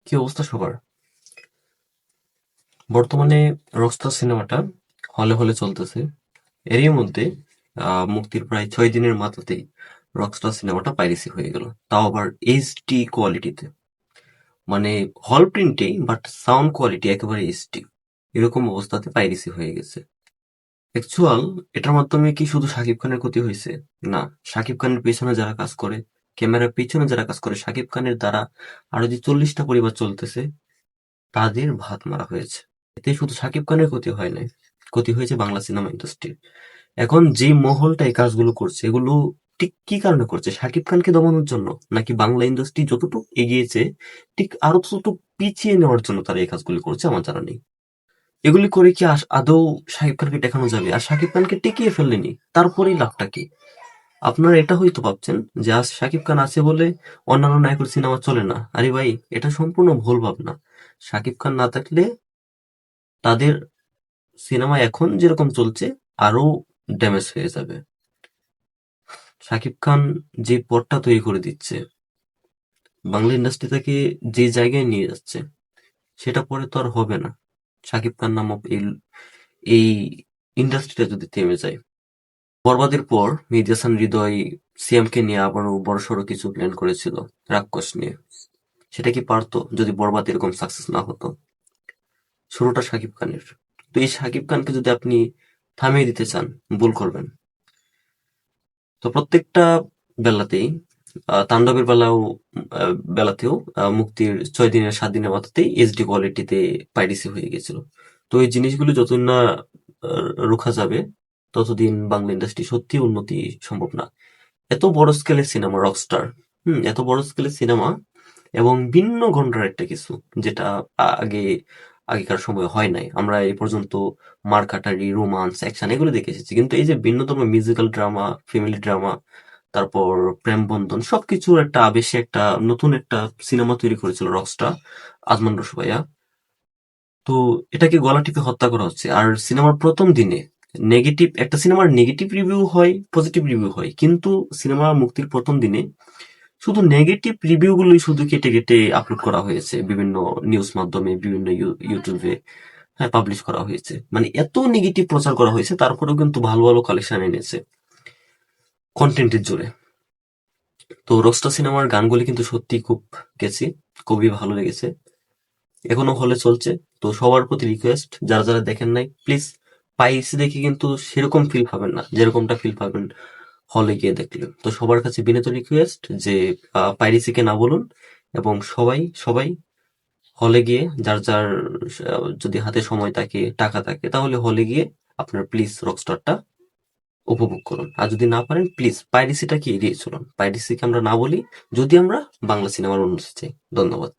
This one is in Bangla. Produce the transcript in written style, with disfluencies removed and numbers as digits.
কি অবস্থা সবার? বর্তমানে রকস্টার সিনেমাটা হলে হলে চলতেছে। এরই মধ্যে মুক্তির প্রায় 6 দিনের মাথাতেই রকস্টার সিনেমাটা পাইরেসি হয়ে গেল, তাও আবার এইচডি কোয়ালিটিতে। মানে হল প্রিন্টেই, বাট সাউন্ড কোয়ালিটি একেবারে এইচডি, এরকম অবস্থাতে পাইরেসি হয়ে গেছে। অ্যাকচুয়াল এটার মাধ্যমে কি শুধু শাকিব খানের ক্ষতি হয়েছে? না, শাকিব খানের পেছনে যারা কাজ করে, ক্যামেরার পিছনে যারা কাজ করে, শাকিব খানের দ্বারা আরো যে 40টা পরিবার চলতেছে, তাদের ভাত মারা হয়েছে। এতে শুধু শাকিব খানের ক্ষতি হয় নাই, ক্ষতি হয়েছে বাংলা সিনেমা ইন্ডাস্ট্রির। এখন যে মহলটা এই কাজগুলো করছে, এগুলো ঠিক কি কারণে করছে? শাকিব খানকে দমানোর জন্য, নাকি বাংলা ইন্ডাস্ট্রি যতটুকু এগিয়েছে ঠিক আরো ততটুকু পিছিয়ে নেওয়ার জন্য তারা এই কাজগুলি করছে? আমার জানা নেই। এগুলি করে কি আদৌ শাকিব খানকে দেখানো যাবে? আর শাকিব খানকে টিকিয়ে ফেললেনি, তারপরেই লাভটা কি? আপনারা এটা হয়তো ভাবছেন যে আজ শাকিব খান আছে বলে অন্যান্য নায়কের সিনেমা চলে না। আরে ভাই, এটা সম্পূর্ণ ভুল ভাবনা। শাকিব খান না থাকলে তাদের সিনেমা এখন যেরকম চলছে আরো ড্যামেজ হয়ে যাবে। শাকিব খান যে পথটা তৈরি করে দিচ্ছে, বাংলা ইন্ডাস্ট্রিটাকে যে জায়গায় নিয়ে যাচ্ছে, সেটা পরে তো আর হবে না। শাকিব খান নামক এই ইন্ডাস্ট্রিটা যদি থেমে যায়। বরবাদের পর মেহেদী হাসান হৃদয় সিএমকে নিয়ে আবারও বড়সড় কিছু প্ল্যান করেছিল, রাক্ষস নিয়ে। সেটা কি পারতো যদি বরবাদ এরকম সাকসেস না হতো? শুরুটা শাকিব খানের। তো এই শাকিব খানকে যদি আপনি থামিয়ে দিতে চান, ভুল করবেন। তো প্রত্যেকটা বেলাতেই তাণ্ডবের বেলাতেও মুক্তির 6 দিনের 7 দিনের মাথাতেই এইচডি কোয়ালিটিতে পাইরেসি হয়ে গেছিল। তো এই জিনিসগুলো যত না রোখা যাবে, ততদিন বাংলা ইন্ডাস্ট্রি সত্যি উন্নতি সম্ভব না। এত বড় স্কেলের সিনেমা রকস্টার, এত বড় স্কেলের সিনেমা, এবং ভিন্ন ঘন্টার একটা কিছু, যেটা আগে আগেকার সময় হয় নাই। আমরা এই পর্যন্ত মারকাটারি, রোমান্স, অ্যাকশন এগুলো দেখে এসেছি, কিন্তু এই যে ভিন্নতম মিউজিক্যাল ড্রামা, ফ্যামিলি ড্রামা, তারপর প্রেম বন্ধন, সবকিছুর একটা আবেশে একটা নতুন একটা সিনেমা তৈরি করেছিল রকস্টার, আজমান রসু ভাইয়া। তো এটাকে গলা টিপে হত্যা করা হচ্ছে। আর সিনেমার প্রথম দিনে একটা সিনেমার নেগেটিভ রিভিউ হয়, পজিটিভ রিভিউ হয়, কিন্তু সিনেমা মুক্তির প্রথম দিনে শুধু নেগেটিভ রিভিউগুলোই শুধু কেটে কেটে আপলোড করা হয়েছে বিভিন্ন নিউজ মাধ্যমে, বিভিন্ন ইউটিউবে, হ্যাঁ, পাবলিশ করা হয়েছে। মানে এত নেগেটিভ প্রচার করা হয়েছে, তারপরেও কিন্তু ভালো ভালো কালেকশন এনেছে কন্টেন্টের জোরে। তো রোস্টার সিনেমার গানগুলি কিন্তু সত্যি খুব গেছি, খুবই ভালো লেগেছে। এখনো হলে চলছে। তো সবার প্রতি রিকোয়েস্ট, যারা যারা দেখেন নাই, প্লিজ পাইরেসি দেখে কিন্তু সেরকম ফিল পাবেন না যেরকমটা ফিল পাবেন হলে গিয়ে দেখলে। তো সবার কাছে বিনীত রিকোয়েস্ট যে পাইরেসিকে না বলুন, এবং সবাই সবাই হলে গিয়ে যার যার যদি হাতে সময় থাকে, টাকা থাকে, তাহলে হলে গিয়ে আপনার প্লিজ রকস্টারটা উপভোগ করুন। আর যদি না পারেন, প্লিজ পাইরেসিটাকে এড়িয়ে চলুন। পাইরেসিকে আমরা না বলি, যদি আমরা বাংলা সিনেমার উন্নতি চাই। ধন্যবাদ।